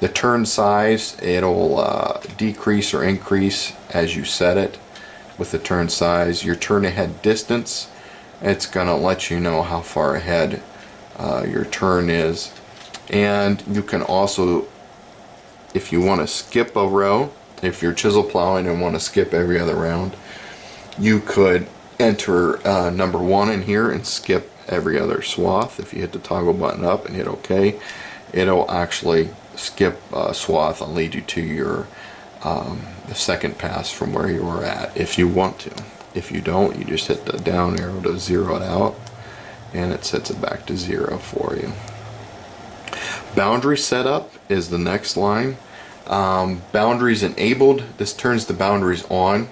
The turn size, it'll decrease or increase as you set it with the turn size. Your turn ahead distance, it's gonna let you know how far ahead your turn is. And you can also, if you want to skip a row, if you're chisel plowing and want to skip every other round, you could enter number 1 in here and skip every other swath. If you hit the toggle button up and hit OK, it'll actually skip a swath and lead you to your the second pass from where you were at if you want to. If you don't, you just hit the down arrow to zero it out and it sets it back to 0 for you. Boundary setup is the next line. Boundaries enabled, this turns the boundaries on.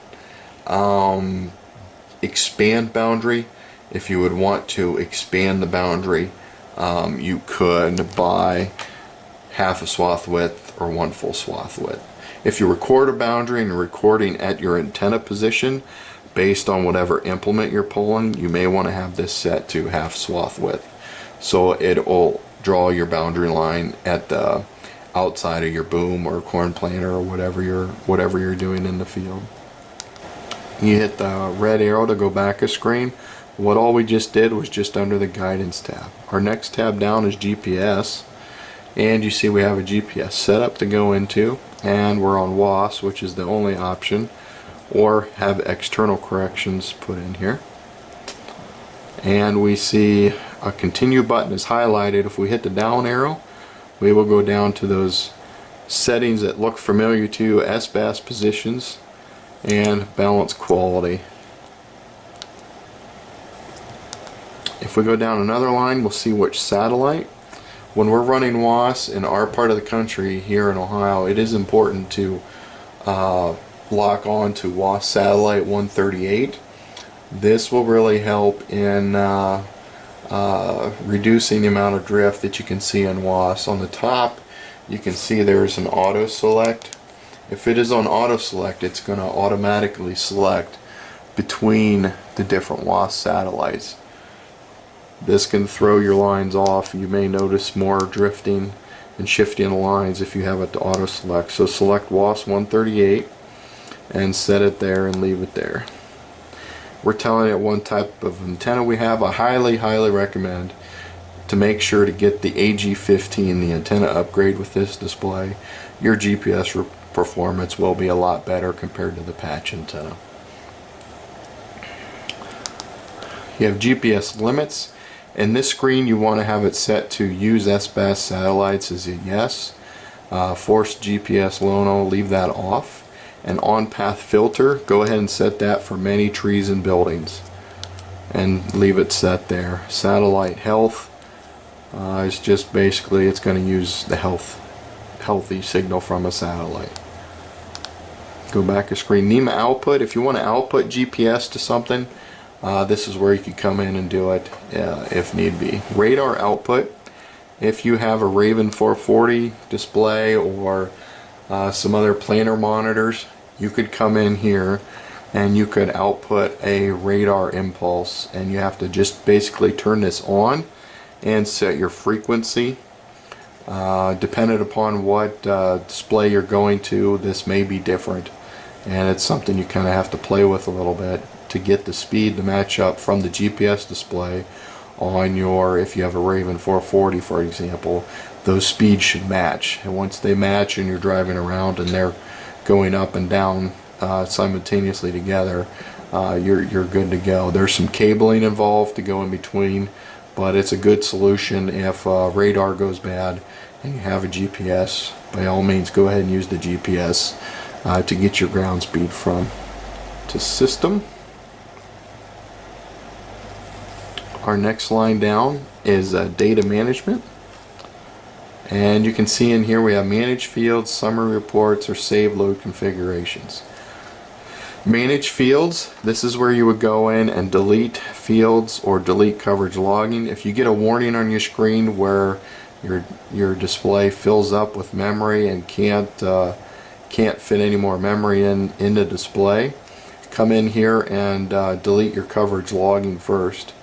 Expand boundary, if you would want to expand the boundary, you could by half a swath width or 1 full swath width. If you record a boundary and you're recording at your antenna position based on whatever implement you're pulling, you may want to have this set to half swath width, so it will draw your boundary line at the outside of your boom or corn planter or whatever you're doing in the field. You hit the red arrow to go back a screen. What all we just did was just under the guidance tab. Our next tab down is GPS, and you see we have a GPS setup to go into, and we're on WAS, which is the only option, or have external corrections put in here. And we see a continue button is highlighted. If we hit the down arrow, we will go down to those settings that look familiar to you, SBAS positions and balance quality. If we go down another line, we'll see which satellite. When we're running WAS in our part of the country here in Ohio, it is important to lock on to WAS satellite 138. This will really help in reducing the amount of drift that you can see in WAS. On the top, you can see there's an auto select. If it is on auto select, it's going to automatically select between the different WAS satellites. This can throw your lines off. You may notice more drifting and shifting the lines if you have it to auto select. So select WAS 138 and set it there and leave it there. We're telling it what type of antenna we have. I highly recommend to make sure to get the AG15, the antenna upgrade with this display. Your GPS performance will be a lot better compared to the patch antenna. You have GPS limits. In this screen, you want to have it set to use SBAS satellites as a yes. Forced GPS Lono, leave that off. And on path filter, go ahead and set that for many trees and buildings and leave it set there. Satellite health is just basically it's going to use the healthy signal from a satellite. Go back a screen. NEMA output, if you want to output GPS to something, this is where you can come in and do it if need be. Radar output, if you have a Raven 440 display or some other planar monitors, you could come in here and you could output a radar impulse, and you have to just basically turn this on and set your frequency. Dependent upon what display you're going to, this may be different, and it's something you kind of have to play with a little bit to get the speed to match up from the GPS display on your, if you have a Raven 440 for example, those speeds should match, and once they match and you're driving around and they're going up and down simultaneously together, you're good to go. There's some cabling involved to go in between, but it's a good solution if radar goes bad and you have a GPS. By all means, go ahead and use the GPS to get your ground speed from. To system, our next line down is data management, and you can see in here we have manage fields, summary reports, or save load configurations. Manage fields, this is where you would go in and delete fields or delete coverage logging. If you get a warning on your screen where your display fills up with memory and can't fit any more memory in the display, come in here and delete your coverage logging first.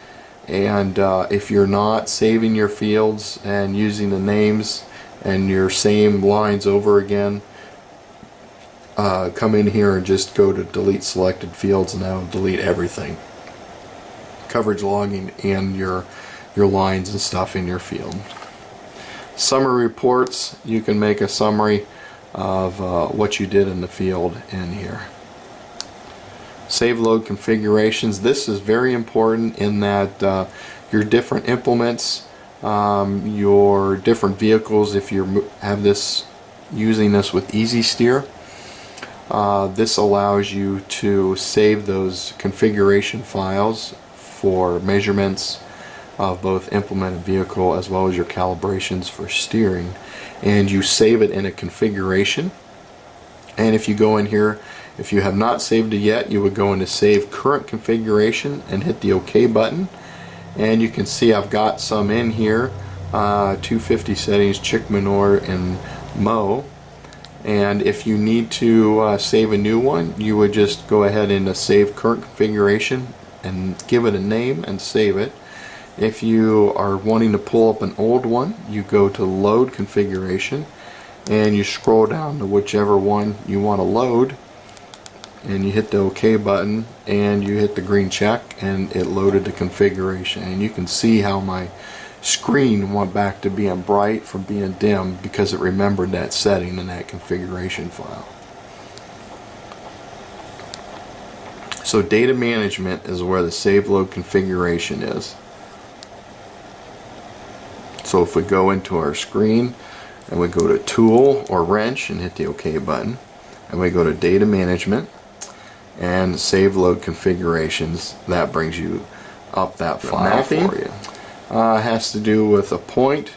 And if you're not saving your fields and using the names and your same lines over again, come in here and just go to delete selected fields, and that will delete everything. Coverage logging and your lines and stuff in your field. Summary reports, you can make a summary of what you did in the field in here. Save load configurations, this is very important in that your different implements, your different vehicles, if you have this using this with Easy Steer, this allows you to save those configuration files for measurements of both implemented vehicle as well as your calibrations for steering, and you save it in a configuration. And if you go in here, if you have not saved it yet, you would go into Save Current Configuration and hit the OK button, and you can see I've got some in here, 250 settings, chick manure and mow. And if you need to save a new one, you would just go ahead and Save Current Configuration and give it a name and save it. If you are wanting to pull up an old one, you go to Load Configuration and you scroll down to whichever one you want to load, and you hit the OK button and you hit the green check, and it loaded the configuration. And you can see how my screen went back to being bright from being dim because it remembered that setting in that configuration file. So data management is where the save load configuration is. So if we go into our screen and we go to Tool or Wrench and hit the OK button, and we go to Data Management and Save Load Configurations, that brings you up that file for you. Has to do with a point,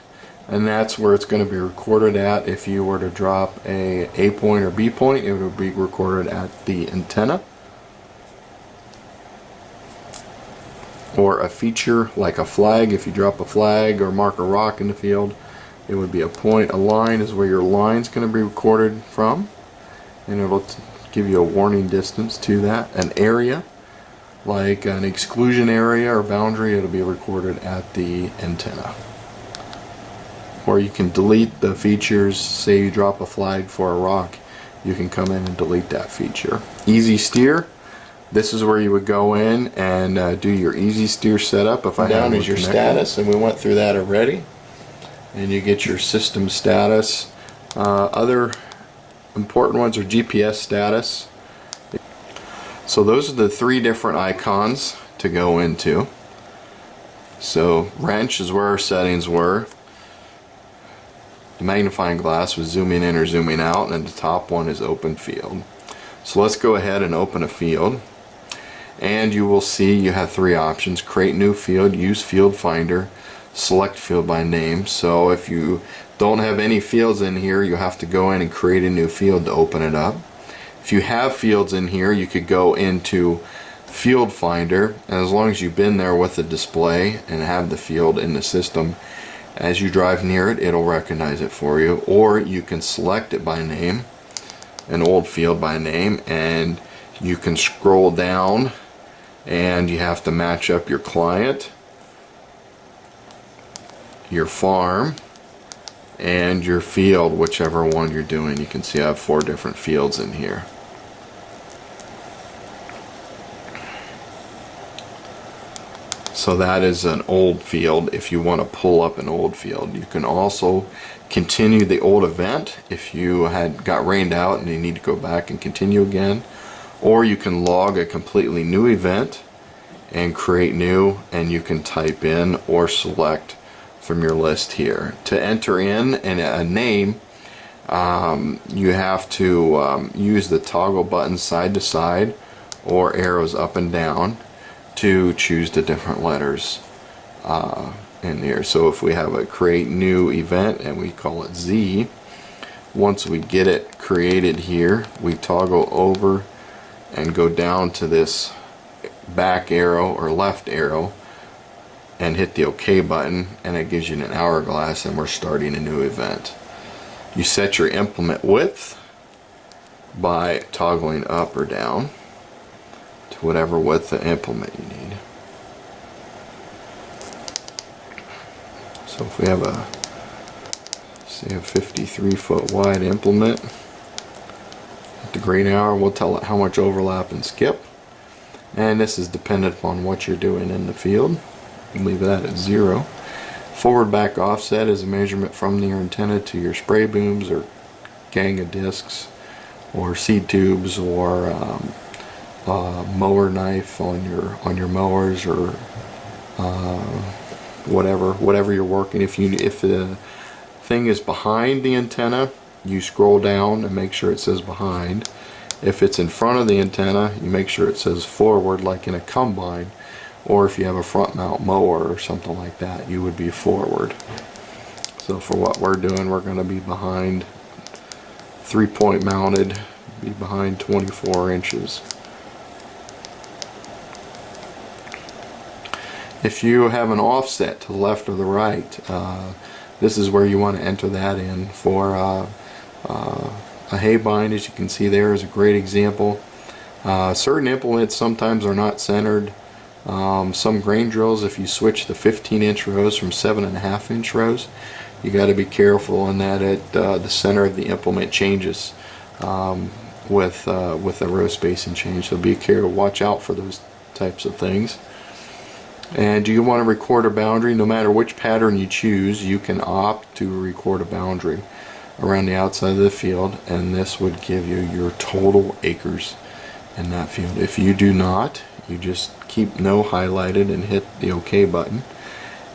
and that's where it's going to be recorded at. If you were to drop a point or B point, it would be recorded at the antenna. Or a feature like a flag, if you drop a flag or mark a rock in the field, it would be a point. A line is where your line's going to be recorded from, and it'll give you a warning distance to that. An area, like an exclusion area or boundary, it'll be recorded at the antenna. Or you can delete the features. Say you drop a flag for a rock, you can come in and delete that feature. Easy Steer, this is where you would go in and do your Easy Steer setup. If I down is your status, and we went through that already, and you get your system status. Other important ones are GPS status. So those are the three different icons to go into. So wrench is where our settings were. The magnifying glass was zooming in or zooming out, and the top one is open field. So let's go ahead and open a field, and you will see you have three options: create new field, use field finder, select field by name. So if you don't have any fields in here, you have to go in and create a new field to open it up. If you have fields in here, you could go into Field Finder, and as long as you've been there with the display and have the field in the system, as you drive near it, it'll recognize it for you. Or you can select it by name, an old field by name, and you can scroll down, and you have to match up your client, your farm, and your field, whichever one you're doing. You can see I have 4 different fields in here. So that is an old field if you want to pull up an old field. You can also continue the old event if you had got rained out and you need to go back and continue again. Or you can log a completely new event and create new, and you can type in or select from your list here. To enter in a name, you have to use the toggle buttons side to side or arrows up and down to choose the different letters in here. So if we have a create new event and we call it Z, once we get it created here, we toggle over and go down to this back arrow or left arrow and hit the OK button, and it gives you an hourglass, and we're starting a new event. You set your implement width by toggling up or down to whatever width the implement you need. So if we have a Say a 53-foot wide implement. At the green arrow will tell it how much overlap and skip. And this is dependent upon what you're doing in the field. Leave that at 0. Forward back offset is a measurement from your antenna to your spray booms or gang of discs or seed tubes or mower knife on your mowers or whatever you're working. If the thing is behind the antenna, you scroll down and make sure it says behind. If it's in front of the antenna, you make sure it says forward, like in a combine. Or if you have a front mount mower or something like that, you would be forward. So for what we're doing, we're going to be behind, 3-point mounted, be behind 24 inches. If you have an offset to the left or the right, this is where you want to enter that in. For a hay bind, as you can see there, is a great example. Certain implements sometimes are not centered. Some grain drills, if you switch the 15-inch rows from 7.5-inch rows, you got to be careful in that the center of the implement changes with the row spacing change. So be careful, watch out for those types of things. And do you want to record a boundary? No matter which pattern you choose, you can opt to record a boundary around the outside of the field, and this would give you your total acres in that field. If you do not, you just keep no highlighted and hit the OK button,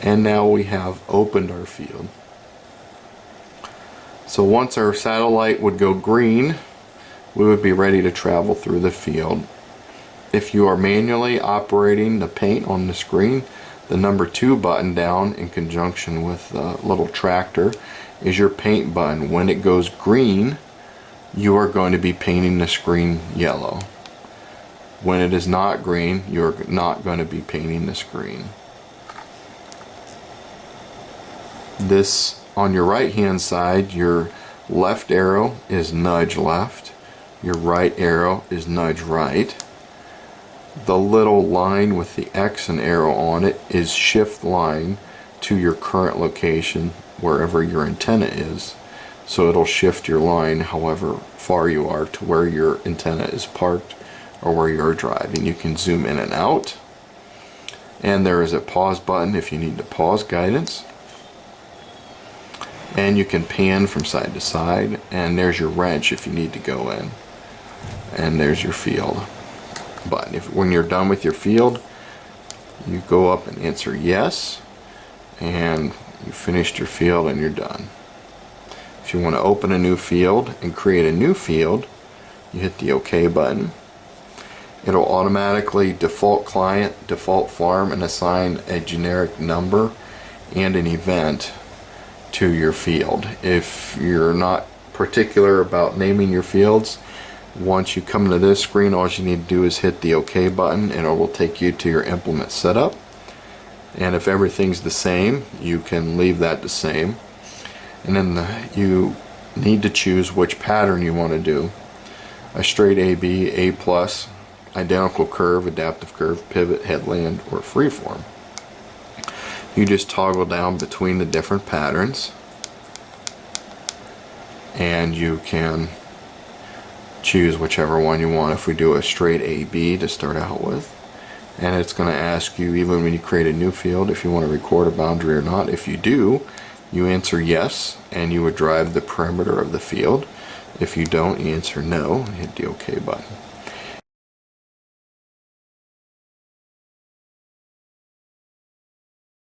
and now we have opened our field. So once our satellite would go green, we would be ready to travel through the field. If you are manually operating the paint on the screen, the number 2 button down in conjunction with the little tractor is your paint button. When it goes green, you are going to be painting the screen yellow. When it is not green, you're not going to be painting the screen. This, on your right hand side, your left arrow is nudge left, your right arrow is nudge right. The little line with the X and arrow on it is shift line to your current location wherever your antenna is. So it'll shift your line however far you are to where your antenna is parked or where you're driving. You can zoom in and out. And there is a pause button if you need to pause guidance. And you can pan from side to side. And there's your wrench if you need to go in. And there's your field button. When you're done with your field, you go up and answer yes, and you finished your field and you're done. If you want to open a new field and create a new field, you hit the OK button. It'll automatically default client, default farm, and assign a generic number and an event to your field. If you're not particular about naming your fields, once you come to this screen, all you need to do is hit the OK button and it will take you to your implement setup. And if everything's the same, you can leave that the same. And then you need to choose which pattern you want to do. A straight AB, A+, identical curve, adaptive curve, pivot, headland, or freeform. You just toggle down between the different patterns, and you can choose whichever one you want. If we do a straight AB to start out with, and it's going to ask you, even when you create a new field, if you want to record a boundary or not. If you do, you answer yes, and you would drive the perimeter of the field. If you don't, you answer no and hit the OK button.